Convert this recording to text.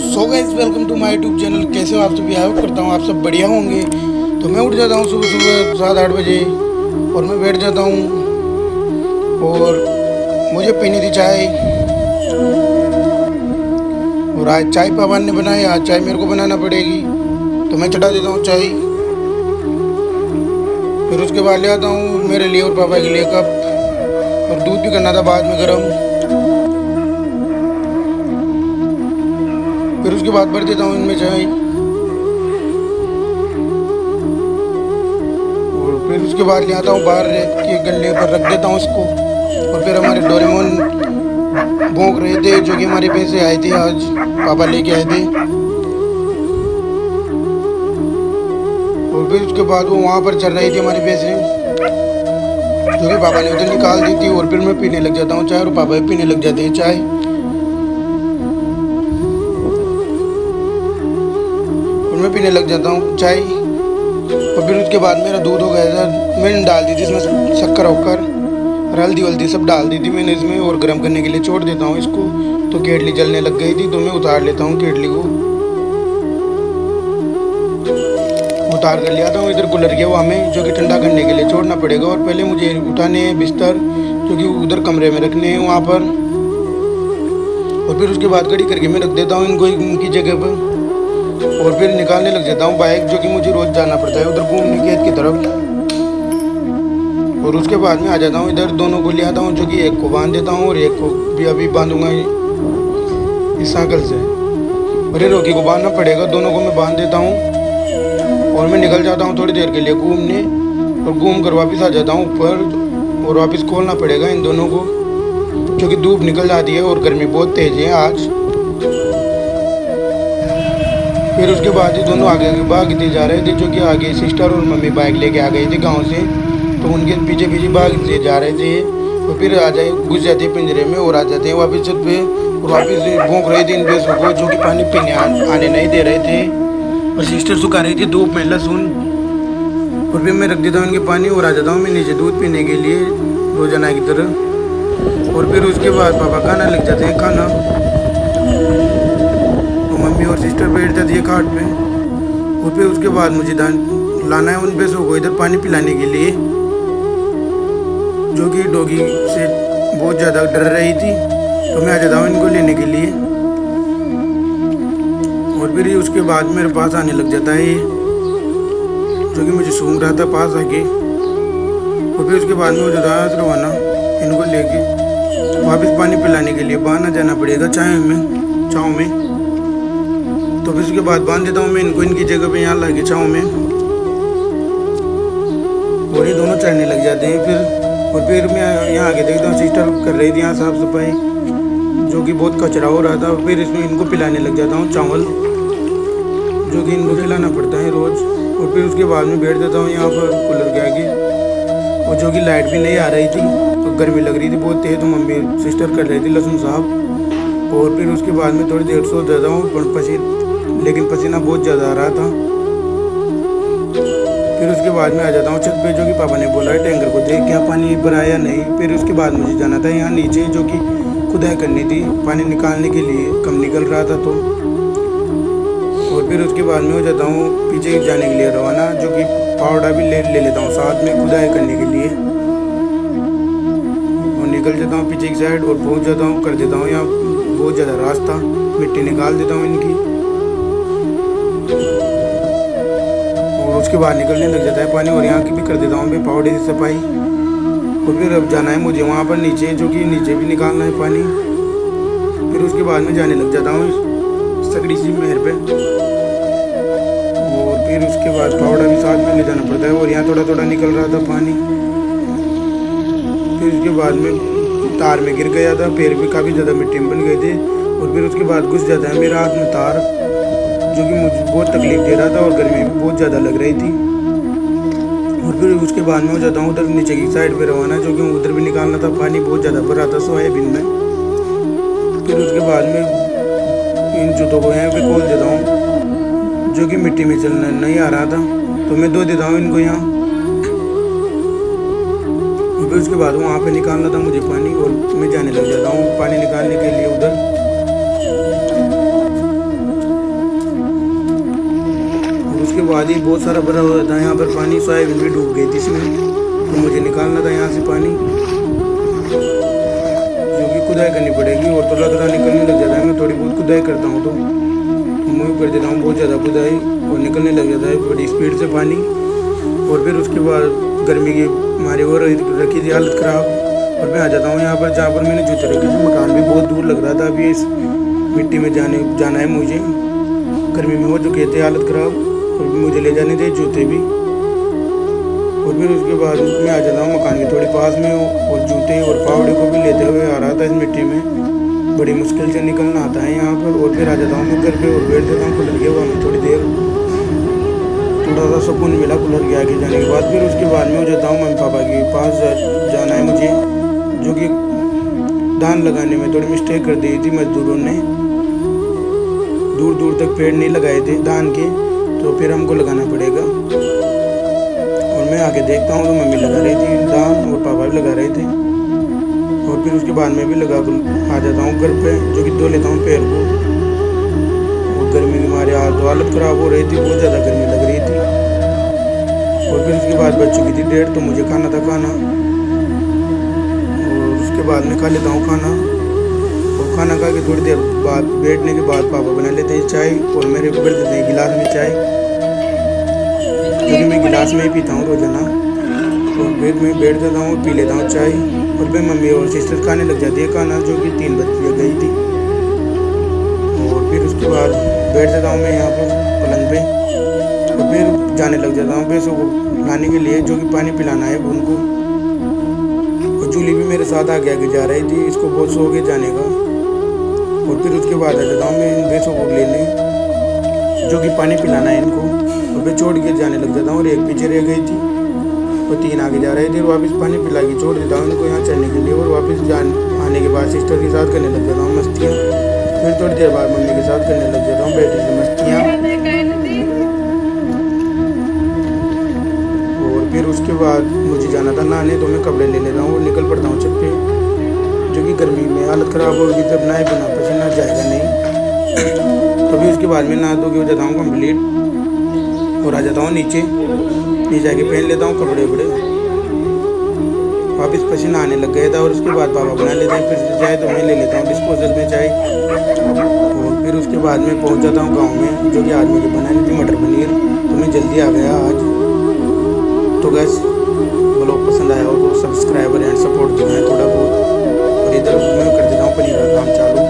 So guys welcome to my YouTube channel. कैसे हो आप सभी? आई होप करता हूँ आप सब बढ़िया होंगे। तो मैं उठ जाता हूँ सुबह सुबह 7-8 बजे और मैं बैठ जाता हूँ और मुझे पीनी थी चाय। और आज चाय पापा ने बनाई, आज चाय मेरे को बनाना पड़ेगी तो मैं चढ़ा देता हूँ चाय। फिर उसके बाद ले आता हूँ मेरे लिए और पापा के लिए कप, और दूध भी करना था बाद में गर्म। फिर उसके बाद भर देता हूँ इनमें चाय और फिर उसके बाद ले आता हूँ बाहर के गल्ले पर रख देता हूँ इसको। और फिर हमारे डोरेमोन भौंक रहे थे जो कि हमारे पैसे आए थे, आज पापा लेके आए थे। और फिर उसके बाद वो वहाँ पर चल रही थी हमारे पैसे जो कि पापा ने उधर निकाल दी थी। और फिर मैं पीने लग जाता हूँ चाय और पापा भी पीने लग जाते हैं चाय। मैं पीने लग जाता हूँ चाय। और फिर उसके बाद मेरा दूध हो गया था, मैंने डाल दी थी इसमें शक्कर वक्कर और हल्दी वल्दी सब डाल दी थी मैंने इसमें। और गर्म करने के लिए छोड़ देता हूँ इसको। तो केटली जलने लग गई थी तो मैं उतार लेता हूँ केटली को, उतार कर लिया था। इधर कूलर के वहाँ में जो कि ठंडा करने के लिए छोड़ना पड़ेगा। और पहले मुझे उठाने हैं बिस्तर जो कि उधर कमरे में रखने हैं वहाँ पर। और फिर उसके बाद कड़ी करके मैं रख देता हूँ इनको इनकी जगह पर। और फिर निकालने लग जाता हूँ बाइक जो कि मुझे रोज जाना पड़ता है उधर घूमने खेत की तरफ। और उसके बाद में आ जाता हूँ इधर, दोनों को ले आता हूँ जो कि एक को बांध देता हूँ और एक को भी अभी बांधूंगा इस साइकिल से। अरे रोकी को बांधना पड़ेगा, दोनों को मैं बांध देता हूँ और मैं निकल जाता हूँ थोड़ी देर के लिए घूमने। और घूम कर वापस आ जाता हूँ ऊपर और वापस खोलना पड़ेगा इन दोनों को क्योंकि धूप निकल जाती है और गर्मी बहुत तेज है आज। फिर उसके बाद ही दोनों आगे भागते जा रहे थे जो कि आगे सिस्टर और मम्मी बाइक लेके आ गई थी गांव से, तो उनके पीछे पीछे भागते जा रहे थे। तो फिर आ जाए घुस जाते पिंजरे में और आ जाते हैं वापस छत पे और वापस भौंक रहे थे इन भैंसों को जो कि पानी पीने आने नहीं दे रहे थे। और सिस्टर सुखा रही थी धूप में लहसुन। और फिर मैं रख देता हूँ इनके पानी और आ जाता हूँ मैं नीचे दूध पीने के लिए रोजाना की तरह। और फिर उसके बाद पापा खाना लग जाते हैं खाना, मम्मी और सिस्टर बैठ जाती है खाट पे। और फिर उसके बाद मुझे लाना है उन भैंसों को इधर पानी पिलाने के लिए जो कि डॉगी से बहुत ज़्यादा डर रही थी। तो मैं आ जाता हूँ इनको लेने के लिए। और फिर उसके बाद मेरे पास आने लग जाता है ये जो कि मुझे सूंघ रहा था पास आके। और फिर उसके बाद में हो जाता है रवाना इनको लेके वापस पानी पिलाने के लिए। बाहर जाना पड़ेगा छाँव में। तो फिर उसके बाद बांध देता हूँ मैं इनको इनकी जगह पे यहाँ लाके छाँव में। और ये दोनों चढ़ने लग जाते हैं फिर। और फिर मैं यहाँ आके देखता हूँ सिस्टर कर रही थी यहाँ साफ सफाई जो कि बहुत कचरा हो रहा था। फिर इसमें इनको पिलाने लग जाता हूँ चावल जो कि इनको खिलाना पड़ता है रोज़। और फिर उसके बाद में बैठ जाता हूँ यहाँ पर कूलर के आगे। और जो कि लाइट भी नहीं आ रही थी तो गर्मी लग रही थी बहुत तेज, तो मम्मी सिस्टर कर रही थी लहसुन साहब। और फिर उसके बाद में थोड़ी देर सो जाता हूँ लेकिन पसीना बहुत ज़्यादा आ रहा था। फिर उसके बाद में आ जाता हूँ छत पे जो कि पापा ने बोला है टैंकर को देख क्या पानी भरा या नहीं। फिर उसके बाद मुझे जाना था यहाँ नीचे जो कि खुदाई करनी थी पानी निकालने के लिए, कम निकल रहा था तो। और फिर उसके बाद में हो जाता हूँ पीछे जाने के लिए रवाना जो कि फावड़ा भी ले लेता हूँ साथ में खुदाई करने के लिए। और निकल जाता हूँ पीछे की साइड और पहुँच जाता हूँ, कर देता हूँ यहाँ बहुत ज़्यादा रास्ता, मिट्टी निकाल देता हूँ इनकी। और उसके बाद निकलने लग जाता है पानी और यहाँ की भी कर देता हूँ मैं फावड़े की सफाई। और फिर अब जाना है मुझे वहाँ पर नीचे जो कि नीचे भी निकालना है पानी। फिर उसके बाद में जाने लग जाता हूँ सकड़ी सी मेहर पे। और फिर उसके बाद फावड़ा भी साथ में ले जाना पड़ता है और यहाँ थोड़ा थोड़ा निकल रहा था पानी। फिर उसके बाद में तार में गिर गया था, पैर भी काफ़ी ज़्यादा मिट्टी में बन गए थे। और फिर उसके बाद घुस जाता है मेरा हाथ में तार जो कि मुझे बहुत तकलीफ दे रहा था और गर्मी भी बहुत ज़्यादा लग रही थी। और फिर उसके बाद में हो जाता हूँ उधर नीचे की साइड पे रवाना जो कि उधर भी निकालना था, पानी बहुत ज़्यादा भर रहा था सोयाबीन में। फिर उसके बाद में इन जूतों को यहाँ पे खोल देता हूँ जो कि मिट्टी में चलना नहीं आ रहा था तो मैं धो देता हूँ इनको यहाँ। फिर उसके बाद वहाँ पे निकालना था मुझे पानी और मैं जाने लग जाता हूँ पानी निकालने के लिए उधर। बाद ही बहुत सारा भरा हुआ था यहाँ पर पानी, सोयाबीन भी डूब गई थी इसमें। तो मुझे निकालना था यहाँ से पानी, जो कि खुदाई करनी पड़ेगी और थोड़ा थोड़ा निकलने लग जाता है। मैं थोड़ी बहुत खुदाई करता हूँ तो मूव कर देता हूँ बहुत ज़्यादा खुदाई, और निकलने लग जाता है बड़ी स्पीड से पानी। और फिर उसके बाद गर्मी की मारी और रखी थी हालत ख़राब, और मैं आ जाता हूँ यहाँ पर जहाँ पर मैंने जूते रखे थे। मकान भी बहुत दूर लग रहा था, अभी इस मिट्टी में जाना है मुझे। गर्मी में हो चुके थे हालत ख़राब, और मुझे ले जाने थे जूते भी। और फिर उसके बाद मैं आ जाता हूँ मकान के थोड़ी पास में, और जूते और फावड़े को भी लेते हुए आ रहा था इस मिट्टी में। बड़ी मुश्किल से निकलना आता है यहाँ पर। और फिर आ जाता हूँ मैं घर पे और बैठ जाता हूँ कूलर के हवा में थोड़ी देर। थोड़ा सा सुकून मिला कूलर के आगे जाने के बाद। फिर उसके बाद में हो जाता हूँ मम्मी पापा के पास जाना है मुझे, जो कि धान लगाने में थोड़ी मिस्टेक कर दी थी मजदूरों ने। दूर दूर तक पेड़ नहीं लगाए थे धान के, तो फिर हमको लगाना पड़ेगा। और मैं आके देखता हूँ तो मम्मी लगा रही थी धान, और पापा भी लगा रहे थे। और फिर उसके बाद में भी लगा आ जाता हूँ घर पे, जो कि धो लेता हूँ पैर को। और गर्मी के मारे हालत ख़राब हो रही थी, बहुत ज़्यादा गर्मी लग रही थी। और फिर उसके बाद बच चुकी थी 1:30, तो मुझे खाना था खाना। और उसके बाद में खा लेता हूँ खाना। और खाना खा के थोड़ी देर बाद बैठने के बाद पापा बना लेते हैं चाय, और मेरे को भर देते हैं गिलास में चाय, क्योंकि मैं गिलास में ही पीता हूँ रोजाना। और बेड में बैठ जाता हूँ और पी लेता हूँ चाय। और फिर मम्मी और सिस्टर खाने लग जाती है खाना, जो कि 3 बजे गई थी। और फिर उसके बाद बैठ जाता हूँ मैं यहाँ पर पलंग पे, और फिर जाने लग जाता हूँ भैंसों को लाने के लिए, जो कि पानी पिलाना है उनको। और जूली भी मेरे साथ आगे आगे जा रही थी, इसको बहुत शौक है जाने का। और फिर उसके बाद आ जाता हूँ मैं इन भैंसों को लेने, जो कि पानी पिलाना है इनको। और फिर छोड़ के जाने लग जाता हूँ, और एक पीछे रह गई थी, और 3 आगे जा रहे थे। वापस पानी पिला के छोड़ देता हूँ इनको यहाँ चढ़ने के लिए। और वापस आने के बाद सिस्टर के साथ करने लग जाता हूँ मस्तियाँ। फिर थोड़ी देर बाद मम्मी के साथ करने लग जाता हूँ बैठे से मस्तियाँ। और फिर उसके बाद मुझे जाना था नहाने, तो मैं कपड़े ले लेता हूँ और निकल पड़ता हूँ छत पे, जो कि गर्मी में हालत ख़राब होगी तब नहाए बिना पसीना जाएगा नहीं। तो फिर उसके बाद में नहा धो के हो जाता हूँ कम्प्लीट, और आ जाता हूँ नीचे जाके पहन लेता हूँ कपड़े वपड़े। वापस पसीना आने लग गया था। और उसके बाद पापा बना लेते हैं फिर से चाय, तो मैं ले लेता हूँ डिस्पोजल में चाय। और फिर उसके बाद में पहुँच जाता हूँ गाँव में, जो कि आज मुझे बनानी थी मटर पनीर, तो मैं जल्दी आ गया आज। तो गैस ब्लॉग पसंद आया हो तो सब्सक्राइबर एंड सपोर्ट देना है थोड़ा बहुत। और इधर मैं कर देता हूँ पनीर का काम चालू।